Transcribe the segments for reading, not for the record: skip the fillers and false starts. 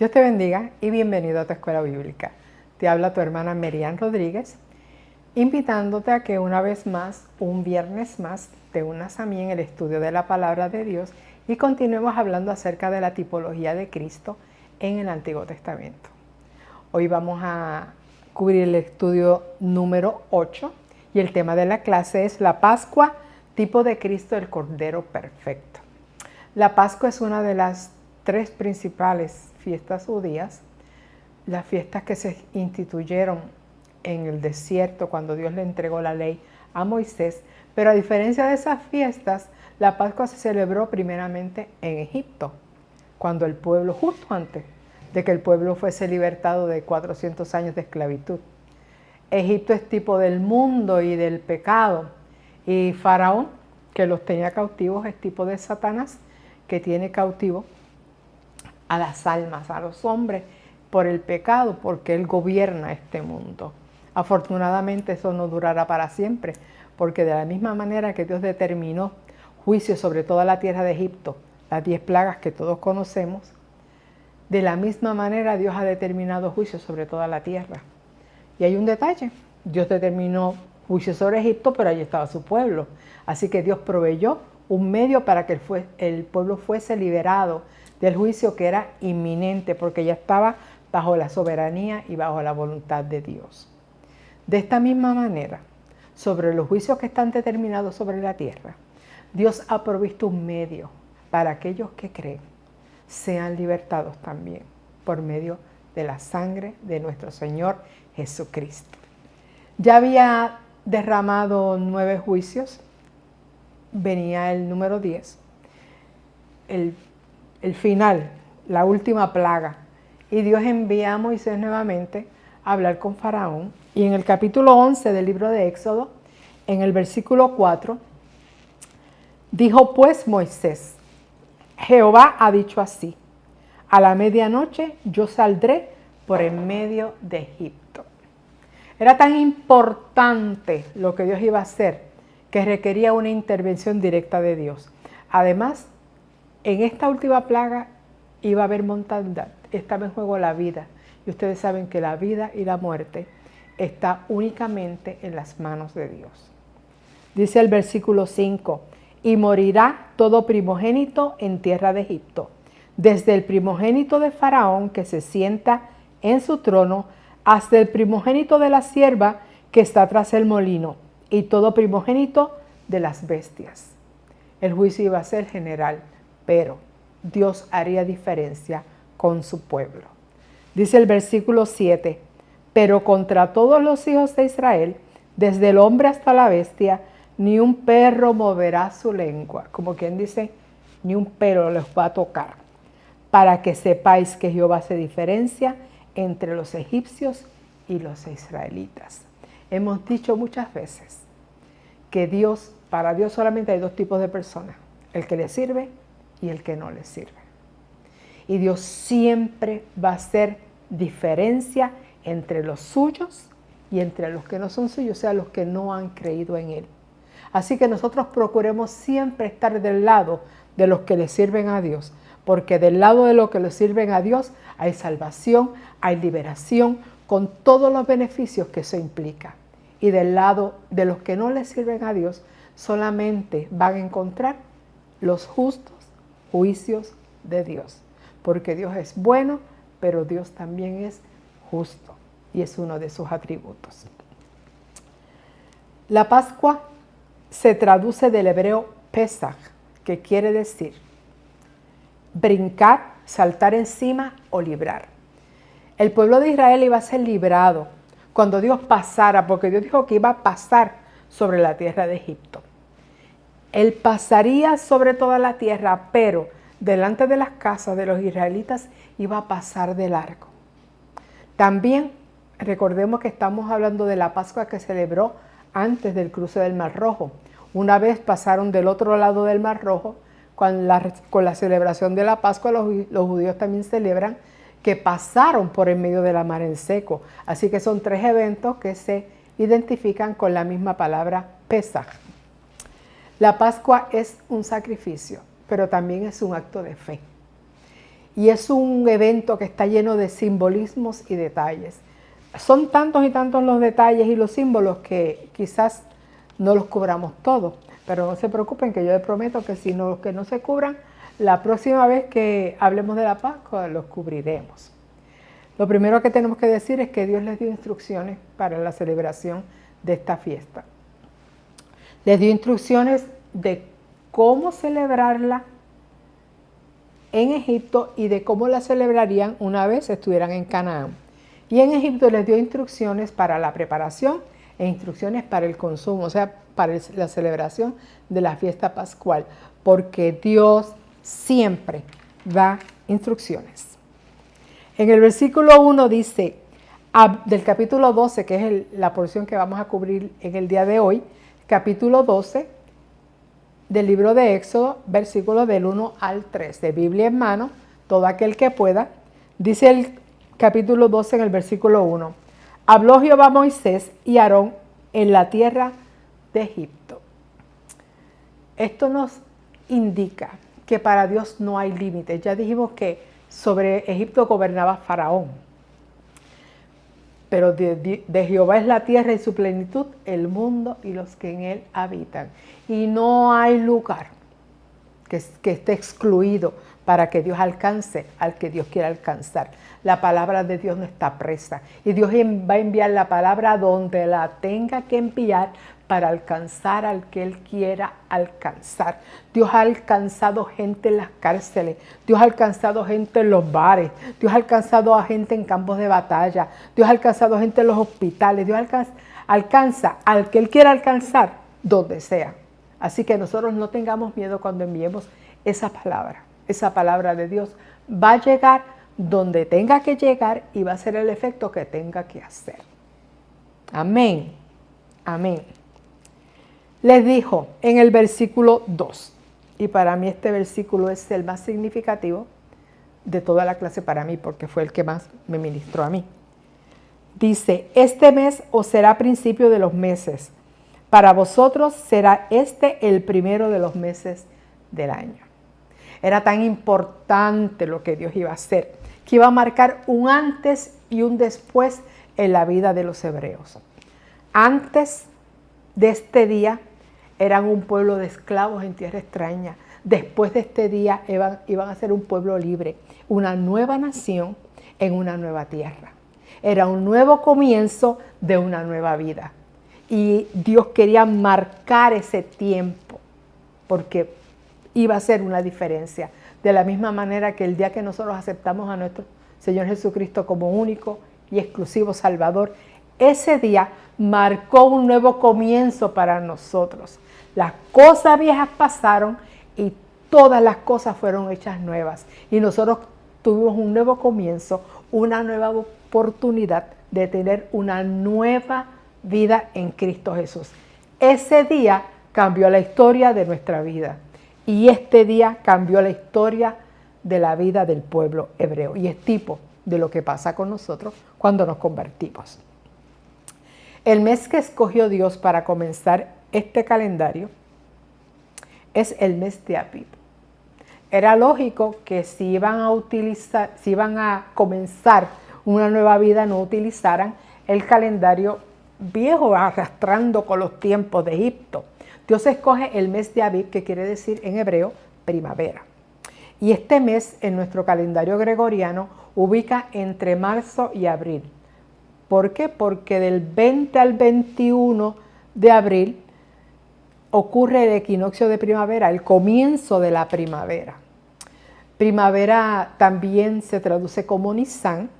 Dios te bendiga y bienvenido a tu escuela bíblica. Te habla tu hermana Merian Rodríguez, invitándote a que una vez más, un viernes más, te unas a mí en el estudio de la palabra de Dios y continuemos hablando acerca de la tipología de Cristo en el Antiguo Testamento. Hoy vamos a cubrir el estudio número 8 y el tema de la clase es la Pascua, tipo de Cristo, el Cordero Perfecto. La Pascua es una de las tres principales fiestas judías, las fiestas que se instituyeron en el desierto cuando Dios le entregó la ley a Moisés, pero a diferencia de esas fiestas, la Pascua se celebró primeramente en Egipto, cuando el pueblo, justo antes de que el pueblo fuese libertado de 400 años de esclavitud. Egipto es tipo del mundo y del pecado, y Faraón, que los tenía cautivos, es tipo de Satanás, que tiene cautivo a las almas, a los hombres, por el pecado, porque él gobierna este mundo. Afortunadamente eso no durará para siempre, porque de la misma manera que Dios determinó juicio sobre toda la tierra de Egipto, las 10 plagas que todos conocemos, de la misma manera Dios ha determinado juicio sobre toda la tierra. Y hay un detalle, Dios determinó juicio sobre Egipto, pero allí estaba su pueblo. Así que Dios proveyó un medio para que el pueblo fuese liberado del juicio que era inminente, porque ya estaba bajo la soberanía y bajo la voluntad de Dios. De esta misma manera, sobre los juicios que están determinados sobre la tierra, Dios ha provisto un medio para aquellos que creen sean libertados también por medio de la sangre de nuestro Señor Jesucristo. Ya había derramado 9 juicios, venía el número 10, el final, la última plaga, y Dios envía a Moisés nuevamente a hablar con Faraón, y en el capítulo 11 del libro de Éxodo, en el versículo 4, dijo pues Moisés: Jehová ha dicho así, a la medianoche yo saldré por en medio de Egipto. Era tan importante lo que Dios iba a hacer que requería una intervención directa de Dios. Además, en esta última plaga iba a haber mortandad, estaba en juego la vida. Y ustedes saben que la vida y la muerte está únicamente en las manos de Dios. Dice el versículo 5, y morirá todo primogénito en tierra de Egipto, desde el primogénito de Faraón que se sienta en su trono, hasta el primogénito de la sierva que está tras el molino, y todo primogénito de las bestias. El juicio iba a ser general, pero Dios haría diferencia con su pueblo. Dice el versículo 7, pero contra todos los hijos de Israel, desde el hombre hasta la bestia, ni un perro moverá su lengua, como quien dice, ni un perro les va a tocar, para que sepáis que Jehová hace diferencia entre los egipcios y los israelitas. Hemos dicho muchas veces que para Dios solamente hay 2 tipos de personas, el que le sirve y el que no le sirve. Y Dios siempre va a hacer diferencia entre los suyos y entre los que no son suyos, o sea, los que no han creído en Él. Así que nosotros procuremos siempre estar del lado de los que le sirven a Dios, porque del lado de los que le sirven a Dios hay salvación, hay liberación, con todos los beneficios que eso implica. Y del lado de los que no le sirven a Dios, solamente van a encontrar los justos juicios de Dios. Porque Dios es bueno, pero Dios también es justo, y es uno de sus atributos. La Pascua se traduce del hebreo Pesach, que quiere decir brincar, saltar encima o librar. El pueblo de Israel iba a ser librado cuando Dios pasara, porque Dios dijo que iba a pasar sobre la tierra de Egipto. Él pasaría sobre toda la tierra, pero delante de las casas de los israelitas iba a pasar de largo. También recordemos que estamos hablando de la Pascua que celebró antes del cruce del Mar Rojo. Una vez pasaron del otro lado del Mar Rojo, con la celebración de la Pascua los judíos también celebran que pasaron por en medio de la mar en seco. Así que son 3 eventos que se identifican con la misma palabra Pesaj. La Pascua es un sacrificio, pero también es un acto de fe. y es un evento que está lleno de simbolismos y detalles. Son tantos y tantos los detalles y los símbolos que quizás no los cubramos todos, pero no se preocupen, que yo les prometo que si no, que no se cubran, la próxima vez que hablemos de la Pascua los cubriremos. Lo primero que tenemos que decir es que Dios les dio instrucciones para la celebración de esta fiesta. Les dio instrucciones de cómo celebrarla en Egipto y de cómo la celebrarían una vez estuvieran en Canaán. Y en Egipto les dio instrucciones para la preparación e instrucciones para el consumo, o sea, para la celebración de la fiesta pascual, porque Dios siempre da instrucciones. En el versículo 1 dice, del capítulo 12, que es la porción que vamos a cubrir en el día de hoy, capítulo 12 del libro de Éxodo, versículos del 1 al 3, de Biblia en mano, todo aquel que pueda, dice el capítulo 12 en el versículo 1, habló Jehová a Moisés y a Aarón en la tierra de Egipto. Esto nos indica que para Dios no hay límites. Ya dijimos que sobre Egipto gobernaba Faraón, pero de Jehová es la tierra y su plenitud, el mundo y los que en él habitan. Y no hay lugar que esté excluido para que Dios alcance al que Dios quiera alcanzar. La palabra de Dios no está presa y Dios va a enviar la palabra donde la tenga que enviar para alcanzar al que Él quiera alcanzar. Dios ha alcanzado gente en las cárceles, Dios ha alcanzado gente en los bares, Dios ha alcanzado a gente en campos de batalla, Dios ha alcanzado gente en los hospitales, Dios alcanza al que Él quiera alcanzar donde sea. Así que nosotros no tengamos miedo cuando enviemos esa palabra de Dios va a llegar donde tenga que llegar y va a hacer el efecto que tenga que hacer. Amén, amén. Les dijo en el versículo 2, y para mí este versículo es el más significativo de toda la clase para mí, porque fue el que más me ministró a mí. Dice, este mes os será principio de los meses, para vosotros será este el primero de los meses del año. Era tan importante lo que Dios iba a hacer, que iba a marcar un antes y un después en la vida de los hebreos. Antes de este día eran un pueblo de esclavos en tierra extraña. Después de este día iban a ser un pueblo libre, una nueva nación en una nueva tierra. Era un nuevo comienzo de una nueva vida. Y Dios quería marcar ese tiempo porque iba a ser una diferencia. De la misma manera que el día que nosotros aceptamos a nuestro Señor Jesucristo como único y exclusivo Salvador, ese día marcó un nuevo comienzo para nosotros. Las cosas viejas pasaron y todas las cosas fueron hechas nuevas. Y nosotros tuvimos un nuevo comienzo, una nueva oportunidad de tener una nueva vida en Cristo Jesús. Ese día cambió la historia de nuestra vida. Y este día cambió la historia de la vida del pueblo hebreo. Y es tipo de lo que pasa con nosotros cuando nos convertimos. El mes que escogió Dios para comenzar este calendario es el mes de Abib. Era lógico que si iban a comenzar una nueva vida, no utilizaran el calendario viejo arrastrando con los tiempos de Egipto. Dios escoge el mes de Abib, que quiere decir en hebreo primavera. Y este mes en nuestro calendario gregoriano ubica entre marzo y abril. ¿Por qué? Porque del 20 al 21 de abril ocurre el equinoccio de primavera, el comienzo de la primavera. Primavera también se traduce como Nisan.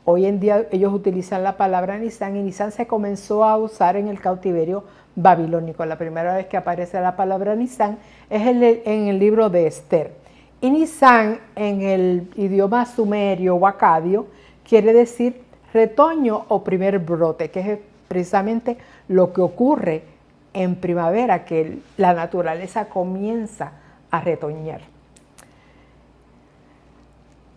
Hoy en día ellos utilizan la palabra Nisan y Nisan se comenzó a usar en el cautiverio babilónico. La primera vez que aparece la palabra Nisan es en el libro de Esther. Y Nisan en el idioma sumerio o acadio quiere decir retoño o primer brote, que es precisamente lo que ocurre en primavera, que la naturaleza comienza a retoñar.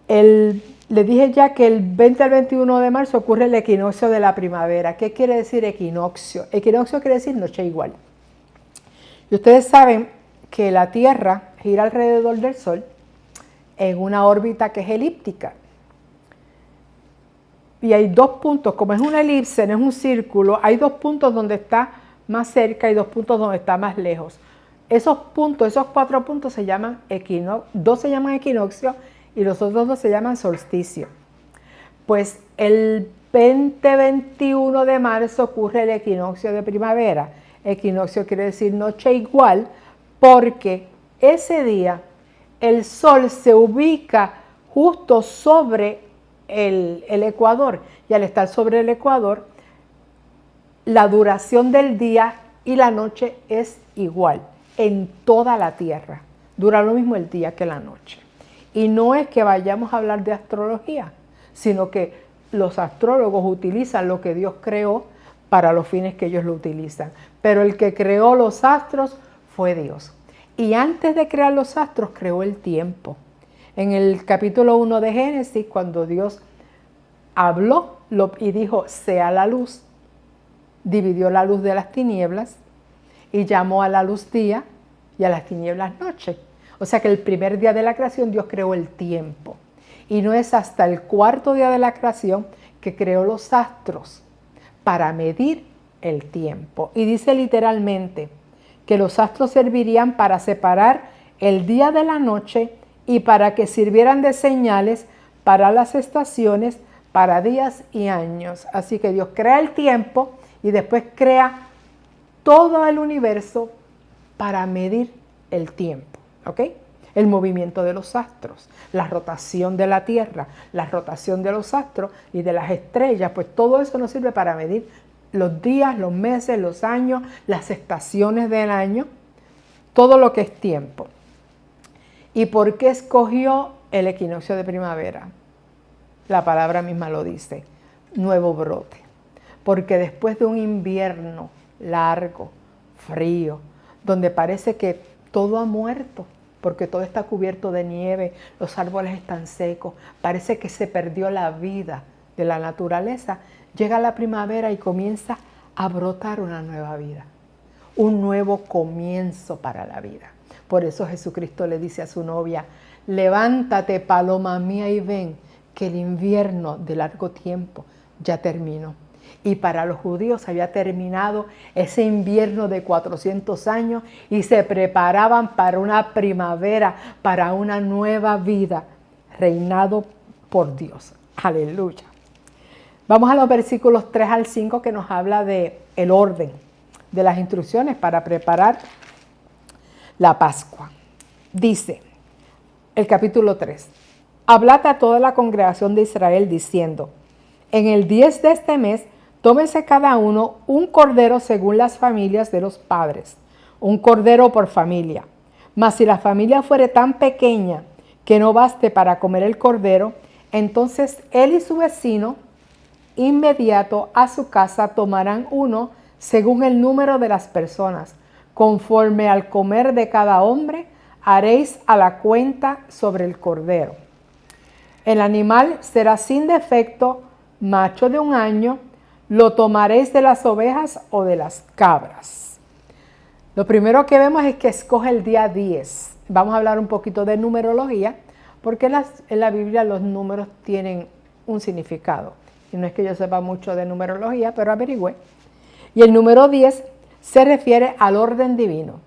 Le dije ya que el 20 al 21 de marzo ocurre el equinoccio de la primavera. ¿Qué quiere decir equinoccio? Equinoccio quiere decir noche igual. Y ustedes saben que la Tierra gira alrededor del Sol en una órbita que es elíptica. Y hay 2 puntos, como es una elipse, no es un círculo, hay 2 puntos donde está más cerca y 2 puntos donde está más lejos. Esos puntos, esos 4 puntos se llaman equinoccio, 2 se llaman equinoccio y los otros 2 se llaman solsticio. Pues el 20-21 de marzo ocurre el equinoccio de primavera. Equinoccio quiere decir noche igual, porque ese día el sol se ubica justo sobre el ecuador, y al estar sobre el ecuador, la duración del día y la noche es igual en toda la Tierra. Dura lo mismo el día que la noche. Y no es que vayamos a hablar de astrología, sino que los astrólogos utilizan lo que Dios creó para los fines que ellos lo utilizan. Pero el que creó los astros fue Dios. Y antes de crear los astros, creó el tiempo. En el capítulo 1 de Génesis, cuando Dios habló y dijo, sea la luz, dividió la luz de las tinieblas y llamó a la luz día y a las tinieblas noche. O sea que el primer día de la creación Dios creó el tiempo. Y no es hasta el 4.º día de la creación que creó los astros para medir el tiempo. Y dice literalmente que los astros servirían para separar el día de la noche y para que sirvieran de señales para las estaciones, para días y años. Así que Dios crea el tiempo y después crea todo el universo para medir el tiempo, ¿ok? El movimiento de los astros, la rotación de la Tierra, la rotación de los astros y de las estrellas, pues todo eso nos sirve para medir los días, los meses, los años, las estaciones del año, todo lo que es tiempo. ¿Y por qué escogió el equinoccio de primavera? La palabra misma lo dice, nuevo brote. Porque después de un invierno largo, frío, donde parece que todo ha muerto, porque todo está cubierto de nieve, los árboles están secos, parece que se perdió la vida de la naturaleza, llega la primavera y comienza a brotar una nueva vida, un nuevo comienzo para la vida. Por eso Jesucristo le dice a su novia, levántate, paloma mía, y ven, que el invierno de largo tiempo ya terminó. Y para los judíos había terminado ese invierno de 400 años y se preparaban para una primavera, para una nueva vida, reinado por Dios. Aleluya. Vamos a los versículos 3 al 5 que nos habla de el orden, de las instrucciones para preparar la Pascua. Dice el capítulo 3, hablad a toda la congregación de Israel diciendo, en el 10 de este mes, tómese cada uno un cordero según las familias de los padres, un cordero por familia. Mas si la familia fuere tan pequeña que no baste para comer el cordero, entonces él y su vecino inmediato a su casa tomarán uno según el número de las personas. Conforme al comer de cada hombre, haréis a la cuenta sobre el cordero. El animal será sin defecto, macho de 1 año, lo tomaréis de las ovejas o de las cabras. Lo primero que vemos es que escoge el día 10. Vamos a hablar un poquito de numerología, porque en la Biblia los números tienen un significado. Y no es que yo sepa mucho de numerología, pero averigüé. Y el número 10 se refiere al orden divino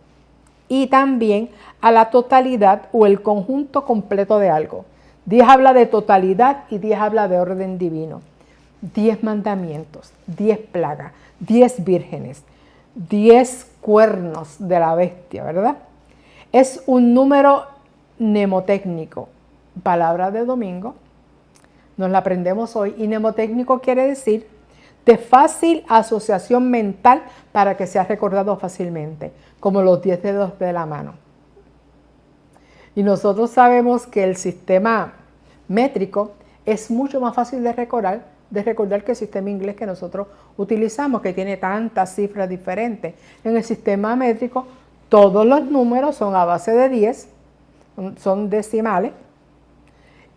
y también a la totalidad o el conjunto completo de algo. 10 habla de totalidad y 10 habla de orden divino. 10 mandamientos, 10 plagas, 10 vírgenes, 10 cuernos de la bestia, ¿verdad? Es un número mnemotécnico, palabra de domingo, nos la aprendemos hoy, y mnemotécnico quiere decir de fácil asociación mental para que sea recordado fácilmente, como los 10 dedos de la mano. Y nosotros sabemos que el sistema métrico es mucho más fácil de recordar que el sistema inglés que nosotros utilizamos, que tiene tantas cifras diferentes. En el sistema métrico, todos los números son a base de 10, son decimales,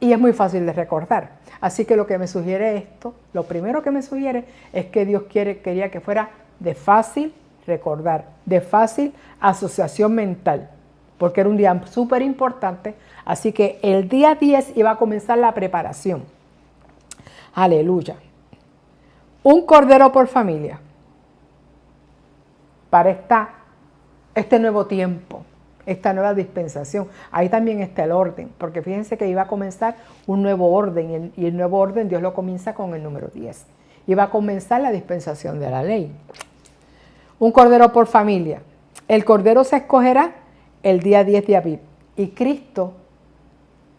y es muy fácil de recordar. Así que lo que me sugiere esto, lo primero que me sugiere es que Dios quería que fuera de fácil recordar, de fácil asociación mental. porque era un día súper importante. Así que el día 10 iba a comenzar la preparación. Aleluya. Un cordero por familia para este nuevo tiempo, esta nueva dispensación. Ahí también está el orden, porque fíjense que iba a comenzar un nuevo orden, y el nuevo orden Dios lo comienza con el número 10. Iba a comenzar la dispensación de la ley. Un cordero por familia. El cordero se escogerá el día 10 de Abib. Y Cristo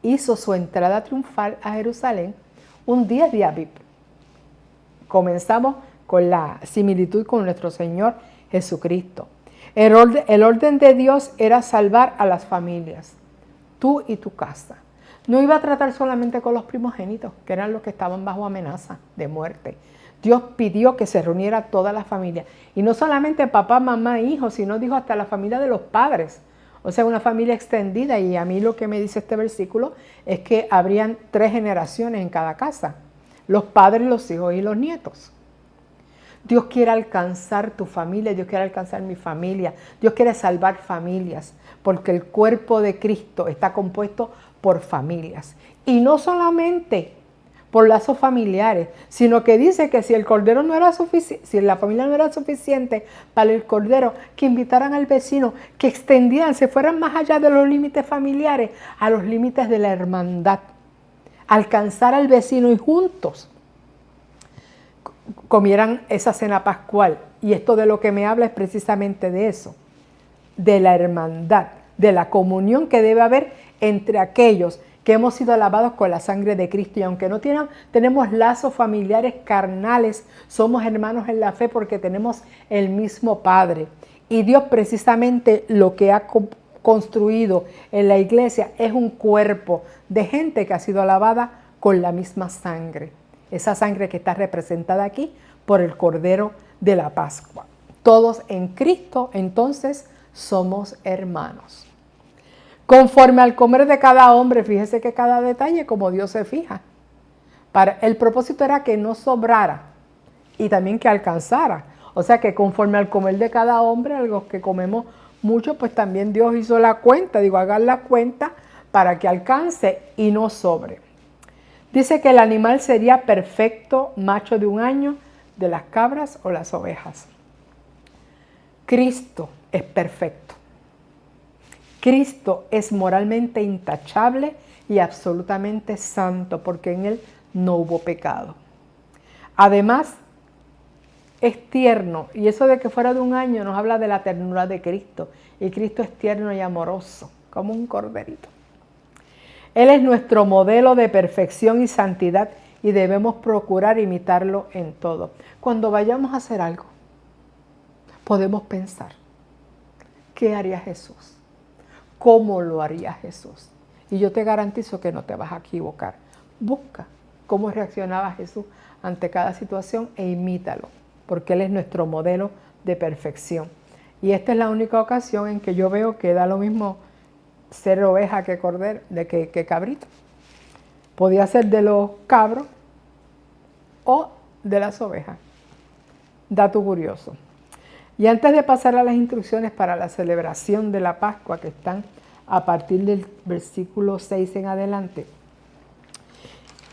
hizo su entrada triunfal a Jerusalén un 10 de Abib. Comenzamos con la similitud con nuestro Señor Jesucristo. El orden de Dios era salvar a las familias, tú y tu casa. No iba a tratar solamente con los primogénitos, que eran los que estaban bajo amenaza de muerte. Dios pidió que se reuniera toda la familia. Y no solamente papá, mamá, hijos, sino dijo hasta la familia de los padres. O sea, una familia extendida. Y a mí lo que me dice este versículo es que habrían 3 generaciones en cada casa. Los padres, los hijos y los nietos. Dios quiere alcanzar tu familia, Dios quiere alcanzar mi familia, Dios quiere salvar familias, porque el cuerpo de Cristo está compuesto por familias. Y no solamente por lazos familiares, sino que dice que si el cordero no era suficiente, si la familia no era suficiente para el cordero, que invitaran al vecino, que extendieran, se fueran más allá de los límites familiares, a los límites de la hermandad, alcanzar al vecino y juntos comieran esa cena pascual. Y esto de lo que me habla es precisamente de eso, de la hermandad, de la comunión que debe haber entre aquellos que hemos sido lavados con la sangre de Cristo. Y aunque no tenemos lazos familiares carnales, somos hermanos en la fe porque tenemos el mismo Padre. Y Dios precisamente lo que ha construido en la iglesia es un cuerpo de gente que ha sido lavada con la misma sangre. Esa sangre que está representada aquí por el Cordero de la Pascua. Todos en Cristo, entonces, somos hermanos. Conforme al comer de cada hombre, fíjese que cada detalle como Dios se fija. El propósito era que no sobrara y también que alcanzara. O sea que conforme al comer de cada hombre, los que comemos mucho, pues también Dios hizo la cuenta. Hagan la cuenta para que alcance y no sobre. Dice que el animal sería perfecto, macho de 1 año, de las cabras o las ovejas. Cristo es perfecto. Cristo es moralmente intachable y absolutamente santo, porque en Él no hubo pecado. Además, es tierno, y eso de que fuera de 1 año nos habla de la ternura de Cristo. Y Cristo es tierno y amoroso, como un corderito. Él es nuestro modelo de perfección y santidad y debemos procurar imitarlo en todo. Cuando vayamos a hacer algo, podemos pensar, ¿qué haría Jesús? ¿Cómo lo haría Jesús? Y yo te garantizo que no te vas a equivocar. Busca cómo reaccionaba Jesús ante cada situación e imítalo, porque Él es nuestro modelo de perfección. Y esta es la única ocasión en que yo veo que da lo mismo ser oveja que cordero, que cabrito. Podía ser de los cabros o de las ovejas. Dato curioso. Y antes de pasar a las instrucciones para la celebración de la Pascua, que están a partir del versículo 6 en adelante,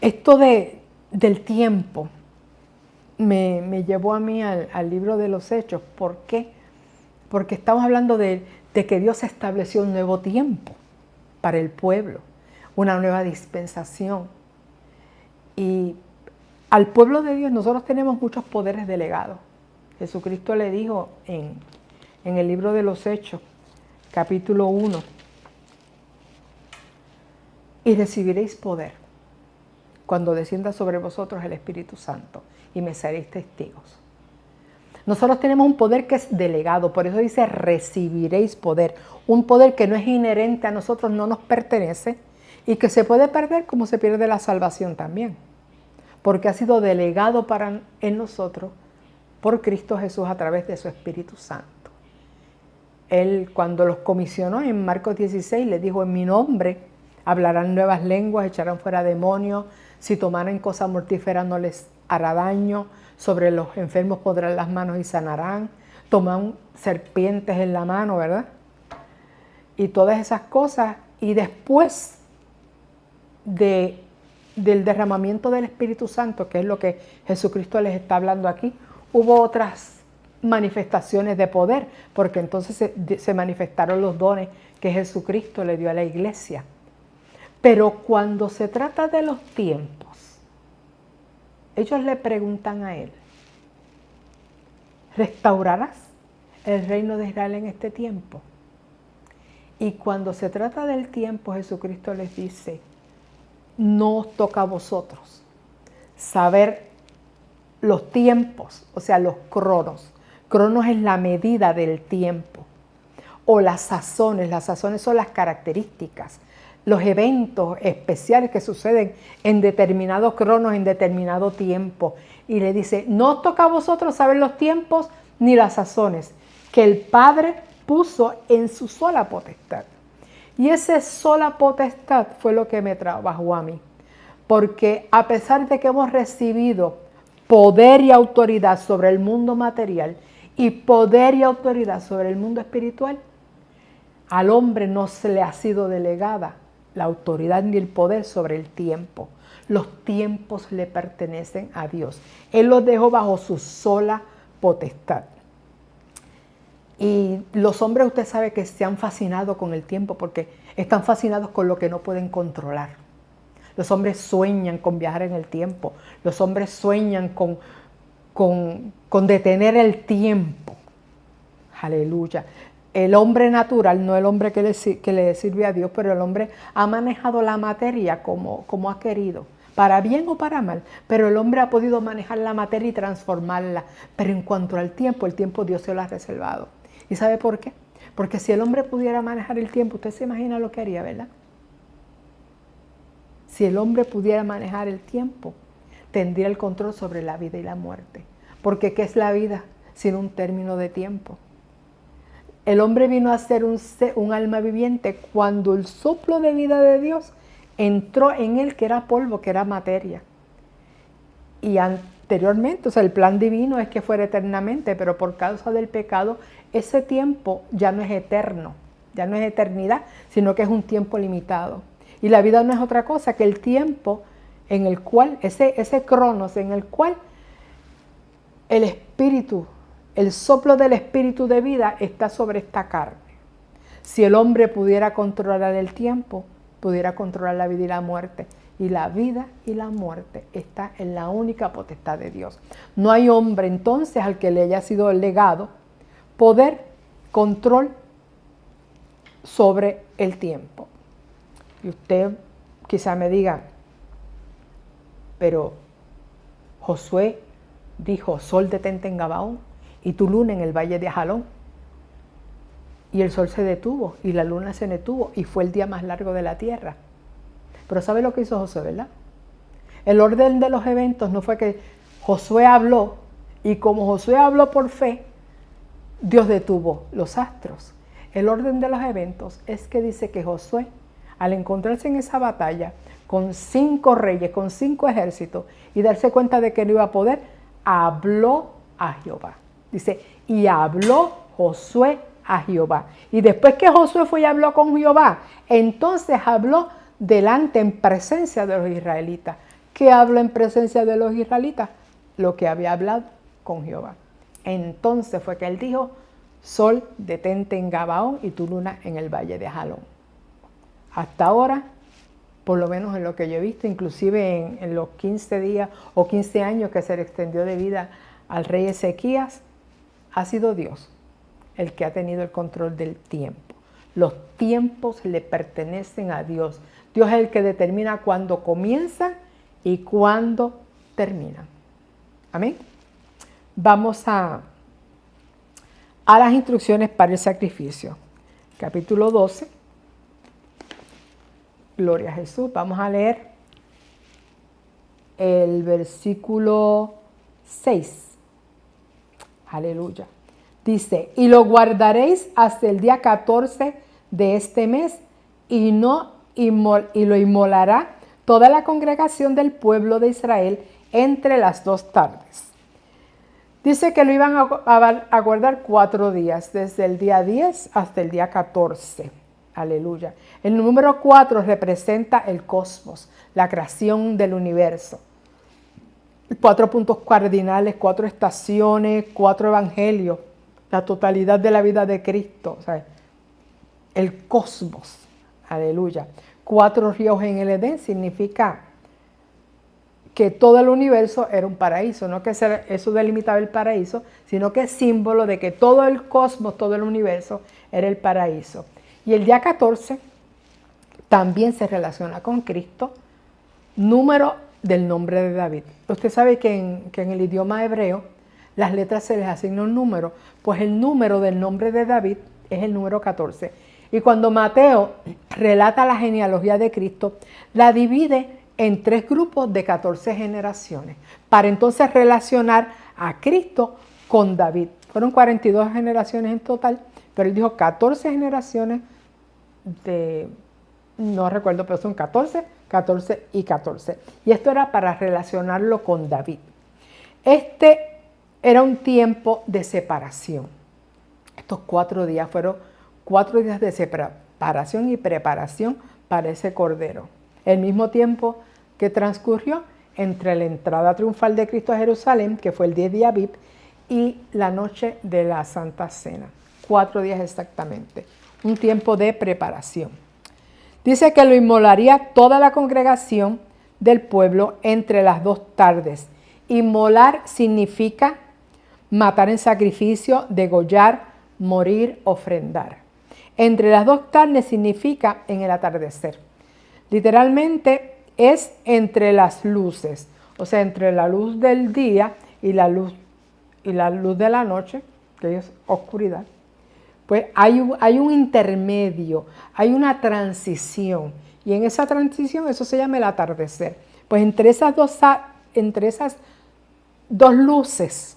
esto del tiempo me llevó a mí al libro de los Hechos. ¿Por qué? Porque estamos hablando de que Dios estableció un nuevo tiempo para el pueblo, una nueva dispensación. Y al pueblo de Dios nosotros tenemos muchos poderes delegados. Jesucristo le dijo en el libro de los Hechos, capítulo 1, y recibiréis poder cuando descienda sobre vosotros el Espíritu Santo y me seréis testigos. Nosotros tenemos un poder que es delegado, por eso dice recibiréis poder. Un poder que no es inherente a nosotros, no nos pertenece y que se puede perder como se pierde la salvación también. Porque ha sido delegado en nosotros por Cristo Jesús a través de su Espíritu Santo. Él cuando los comisionó en Marcos 16 les dijo: en mi nombre hablarán nuevas lenguas, echarán fuera demonios, si tomaran cosa mortífera no les hará daño, sobre los enfermos pondrán las manos y sanarán, toman serpientes en la mano, ¿verdad? y todas esas cosas. Y después del derramamiento del Espíritu Santo, que es lo que Jesucristo les está hablando aquí, hubo otras manifestaciones de poder, porque entonces se manifestaron los dones que Jesucristo le dio a la iglesia. Pero cuando se trata de los tiempos, ellos le preguntan a él, ¿restaurarás el reino de Israel en este tiempo? Y cuando se trata del tiempo, Jesucristo les dice, no os toca a vosotros saber los tiempos, o sea, los cronos. Cronos es la medida del tiempo. O las sazones son las características, los eventos especiales que suceden en determinados cronos, en determinado tiempo. Y le dice, no os toca a vosotros saber los tiempos ni las sazones, que el Padre puso en su sola potestad. Y esa sola potestad fue lo que me trabajó a mí. Porque a pesar de que hemos recibido poder y autoridad sobre el mundo material y poder y autoridad sobre el mundo espiritual, al hombre no se le ha sido delegada la autoridad ni el poder sobre el tiempo. Los tiempos le pertenecen a Dios. Él los dejó bajo su sola potestad. Y los hombres, usted sabe que se han fascinado con el tiempo porque están fascinados con lo que no pueden controlar. Los hombres sueñan con viajar en el tiempo. Los hombres sueñan con detener el tiempo. Aleluya. El hombre natural, no el hombre que le sirve a Dios, pero el hombre ha manejado la materia como ha querido, para bien o para mal, pero el hombre ha podido manejar la materia y transformarla. Pero en cuanto al tiempo, el tiempo Dios se lo ha reservado. ¿Y sabe por qué? Porque si el hombre pudiera manejar el tiempo, usted se imagina lo que haría, ¿verdad? Si el hombre pudiera manejar el tiempo, tendría el control sobre la vida y la muerte. Porque ¿qué es la vida sin un término de tiempo? El hombre vino a ser un alma viviente cuando el soplo de vida de Dios entró en él, que era polvo, que era materia. Y anteriormente, o sea, el plan divino es que fuera eternamente, pero por causa del pecado, ese tiempo ya no es eterno, ya no es eternidad, sino que es un tiempo limitado. Y la vida no es otra cosa que el tiempo en el cual, ese cronos en el cual el espíritu, el soplo del espíritu de vida está sobre esta carne. Si el hombre pudiera controlar el tiempo, pudiera controlar la vida y la muerte. Y la vida y la muerte está en la única potestad de Dios. No hay hombre entonces al que le haya sido legado poder, control sobre el tiempo. Y usted quizá me diga, pero Josué dijo, sol detente en Gabaón y tu luna en el valle de Ajalón. Y el sol se detuvo y la luna se detuvo y fue el día más largo de la tierra. Pero ¿sabe lo que hizo Josué, verdad? El orden de los eventos no fue que Josué habló y como Josué habló por fe, Dios detuvo los astros. El orden de los eventos es que dice que Josué, al encontrarse en esa batalla con 5 reyes, con 5 ejércitos y darse cuenta de que no iba a poder, habló a Jehová. Dice, y habló Josué a Jehová. Y después que Josué fue y habló con Jehová, entonces habló delante en presencia de los israelitas. ¿Qué habló en presencia de los israelitas? Lo que había hablado con Jehová. Entonces fue que él dijo, sol detente en Gabaón y tu luna en el valle de Ajalón. Hasta ahora, por lo menos en lo que yo he visto, inclusive en los 15 días o 15 años que se le extendió de vida al rey Ezequías, ha sido Dios el que ha tenido el control del tiempo. Los tiempos le pertenecen a Dios. Dios es el que determina cuándo comienza y cuándo termina. Amén. Vamos a las instrucciones para el sacrificio. Capítulo 12. Gloria a Jesús. Vamos a leer el versículo 6. Aleluya. Dice, y lo guardaréis hasta el día 14 de este mes y lo inmolará toda la congregación del pueblo de Israel entre las 2 tardes. Dice que lo iban a guardar 4 días, desde el día 10 hasta el día 14. Aleluya. El número 4 representa el cosmos, la creación del universo. 4 puntos cardinales, 4 estaciones, 4 evangelios, la totalidad de la vida de Cristo, o sea, el cosmos. Aleluya. 4 ríos en el Edén significa que todo el universo era un paraíso, no que eso delimitaba el paraíso, sino que es símbolo de que todo el cosmos, todo el universo era el paraíso. Y el día 14 también se relaciona con Cristo, número del nombre de David. Usted sabe que en el idioma hebreo las letras se les asigna un número, pues el número del nombre de David es el número 14. Y cuando Mateo relata la genealogía de Cristo, la divide en 3 grupos de 14 generaciones, para entonces relacionar a Cristo con David. Fueron 42 generaciones en total, pero él dijo 14 generaciones no recuerdo, pero son 14, 14 y 14. Y esto era para relacionarlo con David. Este era un tiempo de separación. Estos 4 días fueron 4 días de separación y preparación para ese cordero. El mismo tiempo que transcurrió entre la entrada triunfal de Cristo a Jerusalén, que fue el 10 de Aviv, y la noche de la Santa Cena. 4 días exactamente. Un tiempo de preparación. Dice que lo inmolaría toda la congregación del pueblo entre las 2 tardes. Inmolar significa matar en sacrificio, degollar, morir, ofrendar. Entre las 2 tardes significa en el atardecer. Literalmente es entre las luces, o sea, entre la luz del día y la luz de la noche, que es oscuridad. Pues hay un intermedio, hay una transición, y en esa transición eso se llama el atardecer. Pues entre esas dos luces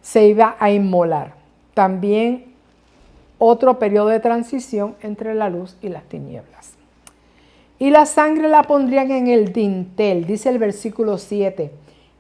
se iba a inmolar. También otro periodo de transición entre la luz y las tinieblas. Y la sangre la pondrían en el dintel, dice el versículo 7,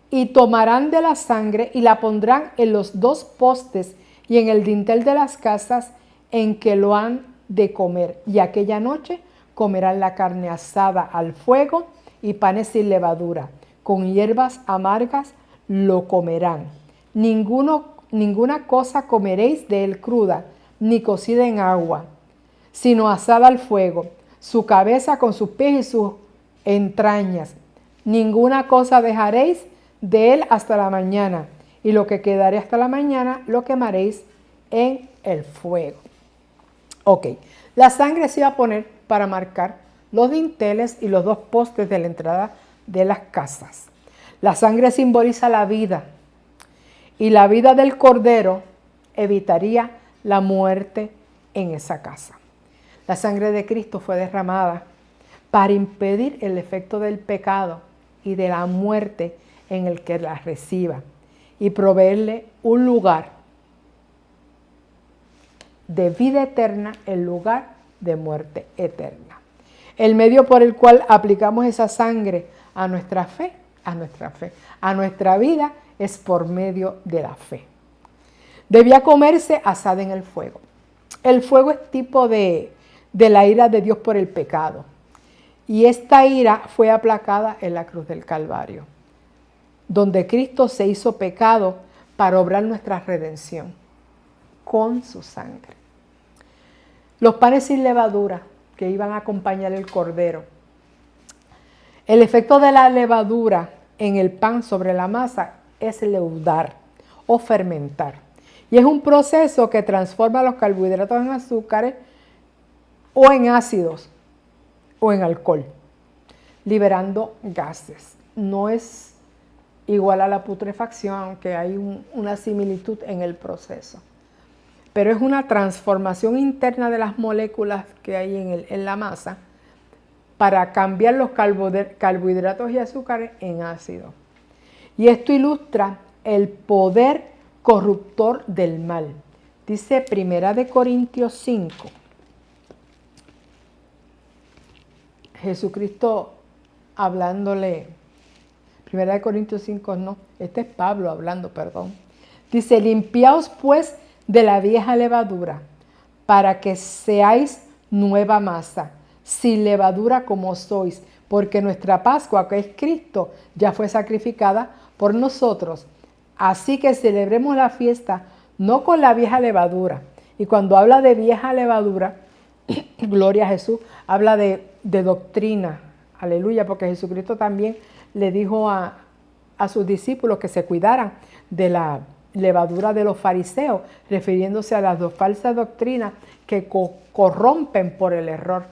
y tomarán de la sangre y la pondrán en los 2 postes y en el dintel de las casas en que lo han de comer. Y aquella noche comerán la carne asada al fuego y panes sin levadura. Con hierbas amargas lo comerán. Ninguna cosa comeréis de él cruda, ni cocida en agua, sino asada al fuego, su cabeza con sus pies y sus entrañas. Ninguna cosa dejaréis de él hasta la mañana, y lo que quedaré hasta la mañana lo quemaréis en el fuego. Ok, la sangre se iba a poner para marcar los dinteles y los 2 postes de la entrada de las casas. La sangre simboliza la vida, y la vida del cordero evitaría la muerte en esa casa. La sangre de Cristo fue derramada para impedir el efecto del pecado y de la muerte en el que la reciba, y proveerle un lugar de vida eterna en lugar de muerte eterna. El medio por el cual aplicamos esa sangre a nuestra fe, a nuestra vida, es por medio de la fe. Debía comerse asada en el fuego. El fuego es tipo de la ira de Dios por el pecado. Y esta ira fue aplacada en la cruz del Calvario, donde Cristo se hizo pecado para obrar nuestra redención con su sangre. Los panes sin levadura que iban a acompañar el cordero. El efecto de la levadura en el pan sobre la masa es leudar o fermentar. Y es un proceso que transforma los carbohidratos en azúcares o en ácidos o en alcohol, liberando gases. No es igual a la putrefacción, aunque hay una similitud en el proceso. Pero es una transformación interna de las moléculas que hay en la masa para cambiar los carbohidratos y azúcares en ácido. Y esto ilustra el poder corruptor del mal. Dice 1 Corintios 5. Jesucristo hablándole, 1 Corintios 5 no, este es Pablo hablando, perdón. Dice, limpiaos pues de la vieja levadura, para que seáis nueva masa, sin levadura como sois, porque nuestra Pascua, que es Cristo, ya fue sacrificada por nosotros. Así que celebremos la fiesta no con la vieja levadura. Y cuando habla de vieja levadura, gloria a Jesús, habla de doctrina, aleluya, porque Jesucristo también le dijo a sus discípulos que se cuidaran de la levadura de los fariseos, refiriéndose a las dos falsas doctrinas que corrompen por el error.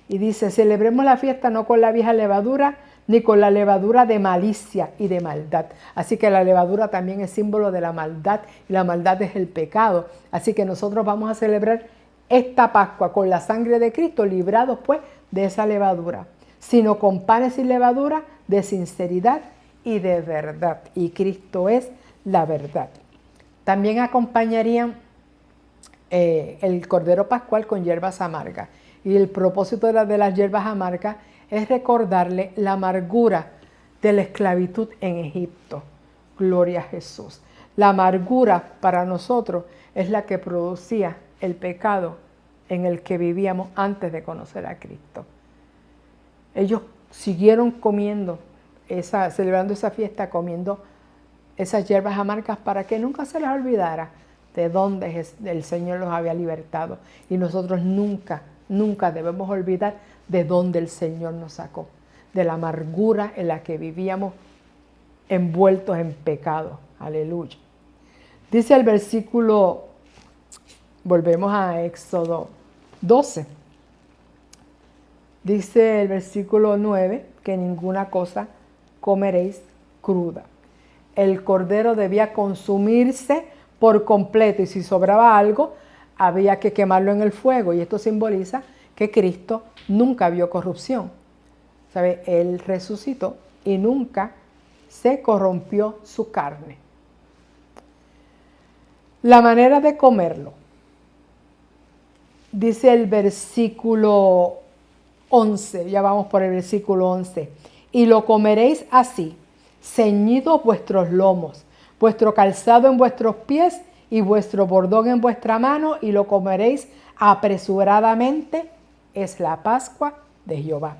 Y dice, celebremos la fiesta no con la vieja levadura, ni con la levadura de malicia y de maldad. Así que la levadura también es símbolo de la maldad, y la maldad es el pecado. Así que nosotros vamos a celebrar esta Pascua con la sangre de Cristo, librados pues de esa levadura, sino con panes sin levadura, de sinceridad y de verdad. Y Cristo es la verdad. También acompañarían el Cordero Pascual con hierbas amargas. Y el propósito de las hierbas amargas es recordarle la amargura de la esclavitud en Egipto. Gloria a Jesús. La amargura para nosotros es la que producía el pecado en el que vivíamos antes de conocer a Cristo. Ellos siguieron comiendo, celebrando esa fiesta, comiendo esas hierbas amargas para que nunca se les olvidara de dónde el Señor los había libertado. Y nosotros nunca debemos olvidar de dónde el Señor nos sacó, de la amargura en la que vivíamos envueltos en pecado. Aleluya. Dice el versículo, volvemos a Éxodo 12. Dice el versículo 9 que ninguna cosa comeréis cruda. El cordero debía consumirse por completo y si sobraba algo, había que quemarlo en el fuego. Y esto simboliza que Cristo nunca vio corrupción. ¿Sabe? Él resucitó y nunca se corrompió su carne. La manera de comerlo. Dice el versículo 11, ya vamos por el versículo 11. Y lo comeréis así, ceñidos vuestros lomos, vuestro calzado en vuestros pies y vuestro bordón en vuestra mano, y lo comeréis apresuradamente. Es la Pascua de Jehová.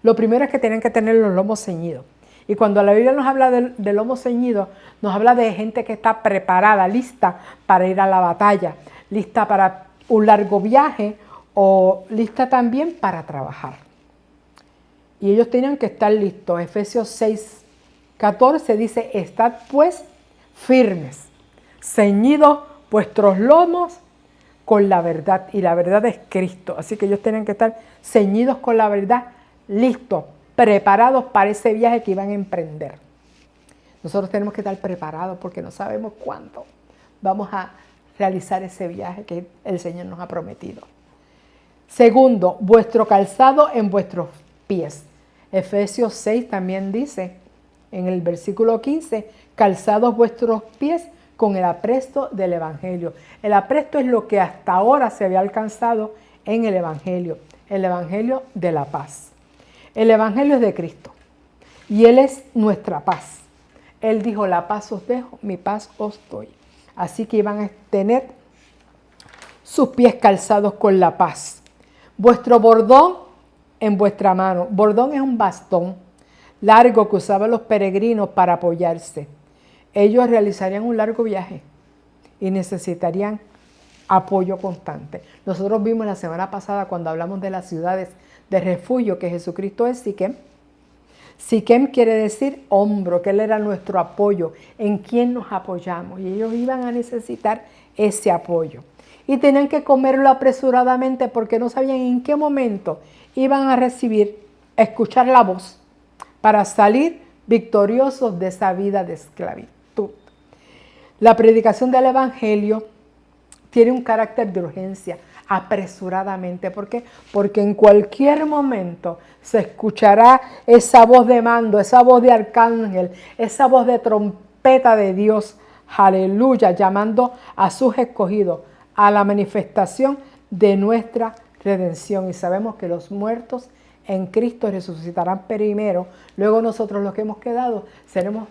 Lo primero es que tienen que tener los lomos ceñidos. Y cuando la Biblia nos habla de lomos ceñidos, nos habla de gente que está preparada, lista para ir a la batalla, lista para un largo viaje o lista también para trabajar. Y ellos tenían que estar listos. Efesios 6:14 dice, estad pues firmes, ceñidos vuestros lomos con la verdad. Y la verdad es Cristo. Así que ellos tenían que estar ceñidos con la verdad, listos, preparados para ese viaje que iban a emprender. Nosotros tenemos que estar preparados porque no sabemos cuándo vamos a realizar ese viaje que el Señor nos ha prometido. Segundo, vuestro calzado en vuestros pies. Efesios 6 también dice, en el versículo 15, calzados vuestros pies con el apresto del Evangelio. El apresto es lo que hasta ahora se había alcanzado en el Evangelio de la paz. El Evangelio es de Cristo y Él es nuestra paz. Él dijo, la paz os dejo, mi paz os doy. Así que iban a tener sus pies calzados con la paz. Vuestro bordón en vuestra mano. Bordón es un bastón largo que usaban los peregrinos para apoyarse. Ellos realizarían un largo viaje y necesitarían apoyo constante. Nosotros vimos la semana pasada cuando hablamos de las ciudades de refugio que Jesucristo es Siquem. Siquem quiere decir hombro, que Él era nuestro apoyo, en quien nos apoyamos. Y ellos iban a necesitar ese apoyo. Y tenían que comerlo apresuradamente porque no sabían en qué momento iban a escuchar la voz para salir victoriosos de esa vida de esclavitud. La predicación del Evangelio tiene un carácter de urgencia, apresuradamente. ¿Por qué? Porque en cualquier momento se escuchará esa voz de mando, esa voz de arcángel, esa voz de trompeta de Dios, aleluya, llamando a sus escogidos a la manifestación de nuestra redención. Y sabemos que los muertos en Cristo resucitarán primero, luego nosotros los que hemos quedado seremos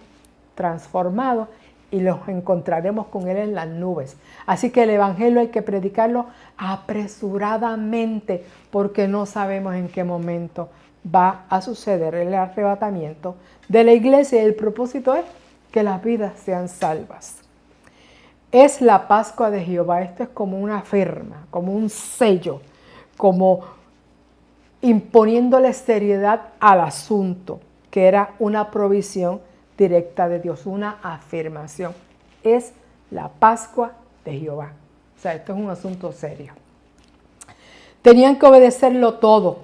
transformados y los encontraremos con Él en las nubes. Así que el Evangelio hay que predicarlo apresuradamente, porque no sabemos en qué momento va a suceder el arrebatamiento de la iglesia, y el propósito es que las vidas sean salvas. Es la Pascua de Jehová. Esto es como una firma, como un sello, como imponiéndole seriedad al asunto, que era una provisión directa de Dios, una afirmación. Es la Pascua de Jehová. O sea, esto es un asunto serio. Tenían que obedecerlo todo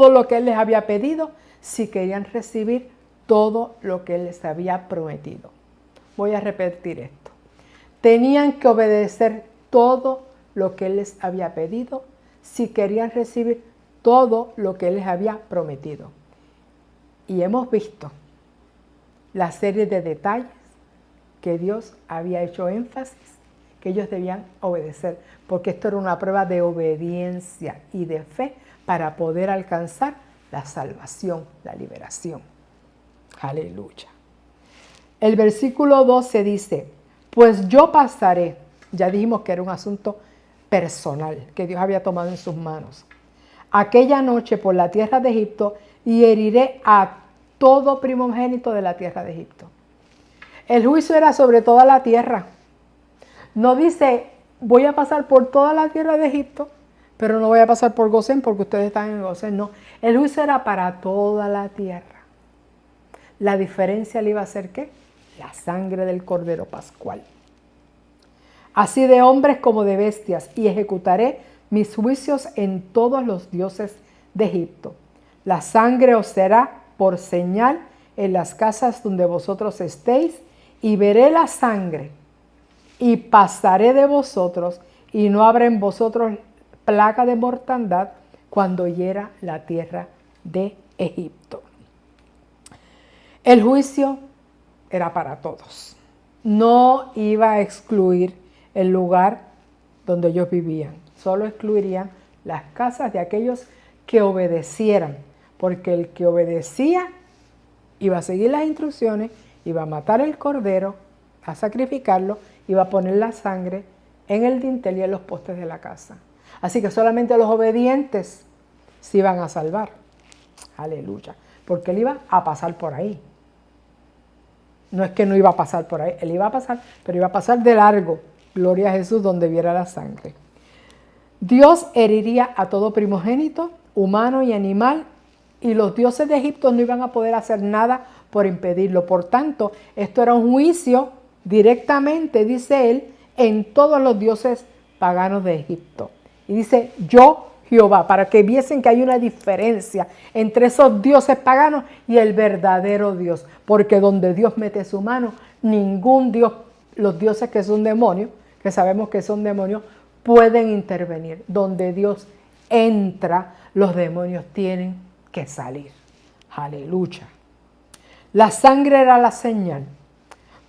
lo que Él les había pedido, si querían recibir todo lo que Él les había prometido. Voy a repetir esto. Tenían que obedecer todo lo que Él les había pedido, si querían recibir todo lo que Él les había prometido. Y hemos visto la serie de detalles que Dios había hecho énfasis, que ellos debían obedecer, porque esto era una prueba de obediencia y de fe para poder alcanzar la salvación, la liberación. Aleluya. El versículo 12 dice, pues yo pasaré, ya dijimos que era un asunto personal que Dios había tomado en sus manos, aquella noche por la tierra de Egipto, y heriré a todo primogénito de la tierra de Egipto. El juicio era sobre toda la tierra. No dice, voy a pasar por toda la tierra de Egipto, pero no voy a pasar por Gosén porque ustedes están en Gosén. No, el juicio era para toda la tierra. La diferencia le iba a ser ¿qué? La sangre del Cordero Pascual. Así de hombres como de bestias, y ejecutaré mis juicios en todos los dioses de Egipto. La sangre os será por señal en las casas donde vosotros estéis, y veré la sangre, y pasaré de vosotros, y no habrá en vosotros plaga de mortandad cuando hiera la tierra de Egipto. El juicio era para todos. No iba a excluir el lugar donde ellos vivían. Solo excluirían las casas de aquellos que obedecieran, porque el que obedecía iba a seguir las instrucciones, iba a matar el cordero, a sacrificarlo, iba a poner la sangre en el dintel y en los postes de la casa. Así que solamente los obedientes se iban a salvar. Aleluya. Porque él iba a pasar por ahí. No es que no iba a pasar por ahí, él iba a pasar, pero iba a pasar de largo. Gloria a Jesús, donde viera la sangre. Dios heriría a todo primogénito, humano y animal, y los dioses de Egipto no iban a poder hacer nada por impedirlo. Por tanto, esto era un juicio directamente, dice él, en todos los dioses paganos de Egipto. Y dice, yo Jehová, para que viesen que hay una diferencia entre esos dioses paganos y el verdadero Dios. Porque donde Dios mete su mano, ningún dios, los dioses que son demonios, que sabemos que son demonios, pueden intervenir. Donde Dios entra, los demonios tienen que salir. Aleluya. La sangre era la señal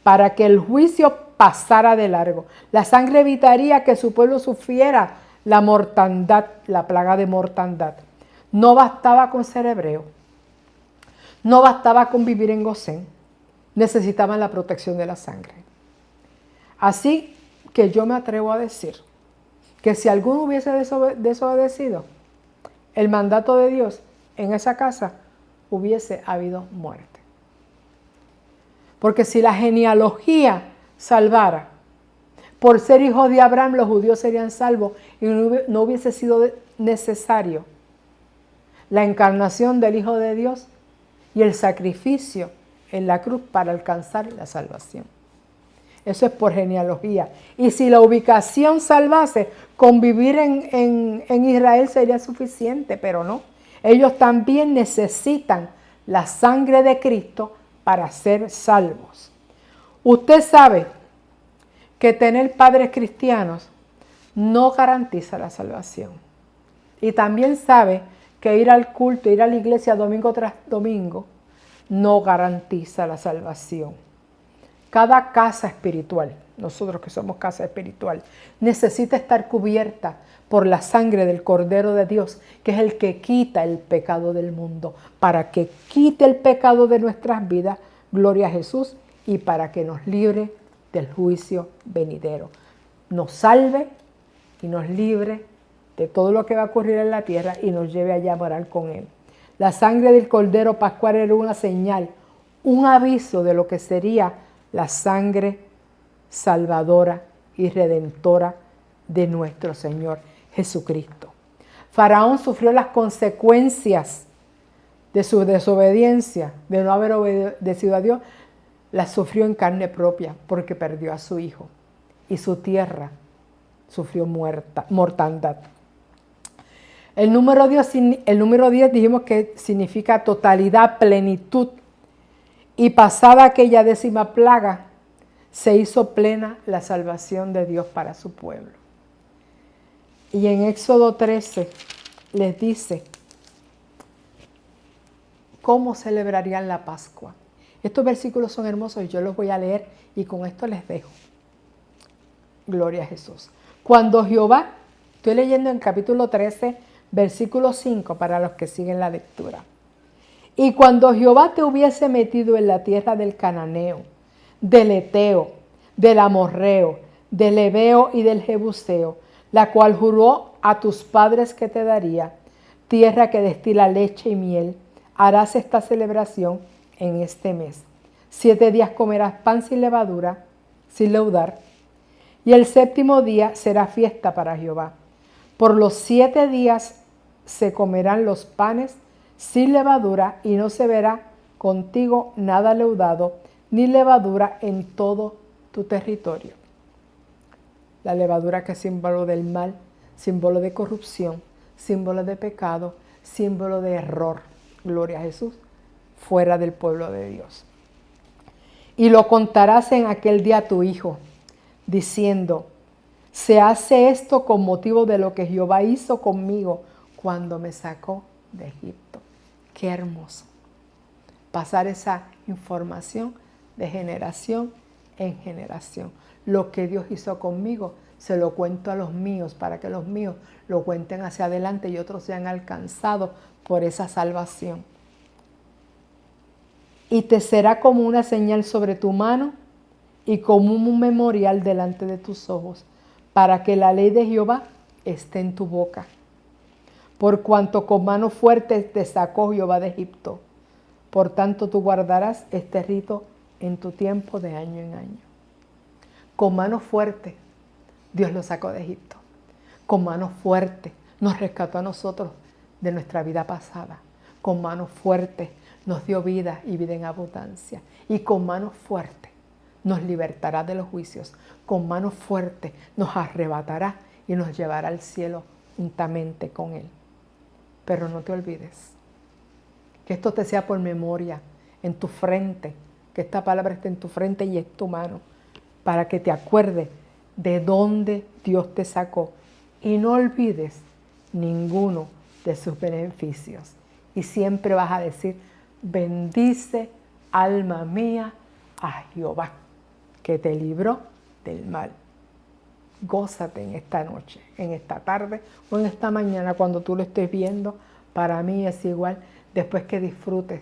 para que el juicio pasara de largo. La sangre evitaría que su pueblo sufriera la mortandad, la plaga de mortandad. No bastaba con ser hebreo, no bastaba con vivir en Gosén, necesitaban la protección de la sangre. Así que yo me atrevo a decir que si alguno hubiese desobedecido el mandato de Dios en esa casa, hubiese habido muerte. Porque si la genealogía salvara, por ser hijos de Abraham, los judíos serían salvos y no hubiese sido necesario la encarnación del Hijo de Dios y el sacrificio en la cruz para alcanzar la salvación. Eso es por genealogía. Y si la ubicación salvase, convivir en Israel sería suficiente, pero no. Ellos también necesitan la sangre de Cristo para ser salvos. Usted sabe que tener padres cristianos no garantiza la salvación. Y también sabe que ir al culto, ir a la iglesia domingo tras domingo, no garantiza la salvación. Cada casa espiritual, nosotros que somos casa espiritual, necesita estar cubierta por la sangre del Cordero de Dios, que es el que quita el pecado del mundo. Para que quite el pecado de nuestras vidas, gloria a Jesús, y para que nos libre del juicio venidero. Nos salve y nos libre de todo lo que va a ocurrir en la tierra y nos lleve allá a morar con Él. La sangre del Cordero Pascual era una señal, un aviso de lo que sería la sangre salvadora y redentora de nuestro Señor Jesucristo. Faraón sufrió las consecuencias de su desobediencia, de no haber obedecido a Dios, las sufrió en carne propia porque perdió a su hijo y su tierra sufrió mortandad. El número 10 dijimos que significa totalidad, plenitud. Y pasada aquella 10ª plaga, se hizo plena la salvación de Dios para su pueblo. Y en Éxodo 13 les dice cómo celebrarían la Pascua. Estos versículos son hermosos y yo los voy a leer y con esto les dejo. Gloria a Jesús. Cuando Jehová, estoy leyendo en capítulo 13, versículo 5 para los que siguen la lectura. Y cuando Jehová te hubiese metido en la tierra del Cananeo, del Eteo, del Amorreo, del Ebeo y del Jebuseo, la cual juró a tus padres que te daría, tierra que destila leche y miel, harás esta celebración en este mes. 7 días comerás pan sin levadura, sin leudar, y el 7º día será fiesta para Jehová. Por los 7 días se comerán los panes sin levadura y no se verá contigo nada leudado ni levadura en todo tu territorio. La levadura que es símbolo del mal, símbolo de corrupción, símbolo de pecado, símbolo de error. Gloria a Jesús, fuera del pueblo de Dios. Y lo contarás en aquel día a tu hijo, diciendo, se hace esto con motivo de lo que Jehová hizo conmigo cuando me sacó de Egipto. Qué hermoso. Pasar esa información de generación en generación. Lo que Dios hizo conmigo, se lo cuento a los míos para que los míos lo cuenten hacia adelante y otros sean alcanzados por esa salvación. Y te será como una señal sobre tu mano y como un memorial delante de tus ojos, para que la ley de Jehová esté en tu boca. Por cuanto con mano fuerte te sacó Jehová de Egipto, por tanto tú guardarás este rito en tu tiempo de año en año. Con mano fuerte Dios lo sacó de Egipto. Con mano fuerte nos rescató a nosotros de nuestra vida pasada. Con mano fuerte nos dio vida y vida en abundancia. Y con mano fuerte nos libertará de los juicios. Con mano fuerte nos arrebatará y nos llevará al cielo juntamente con Él. Pero no te olvides que esto te sea por memoria, en tu frente, que esta palabra esté en tu frente y en tu mano, para que te acuerdes de dónde Dios te sacó y no olvides ninguno de sus beneficios. Y siempre vas a decir, bendice alma mía a Jehová, que te libró del mal. Gózate en esta noche, en esta tarde o en esta mañana cuando tú lo estés viendo. Para mí es igual, después que disfrutes,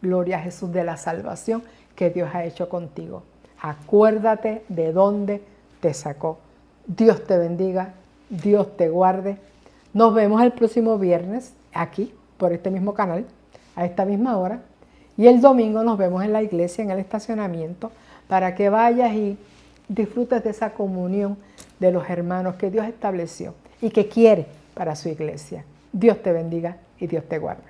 gloria a Jesús, de la salvación que Dios ha hecho contigo. Acuérdate de dónde te sacó. Dios te bendiga, Dios te guarde. Nos vemos el próximo viernes aquí, por este mismo canal, a esta misma hora. Y el domingo nos vemos en la iglesia, en el estacionamiento, para que vayas y disfrutes de esa comunión de los hermanos que Dios estableció y que quiere para su iglesia. Dios te bendiga y Dios te guarde.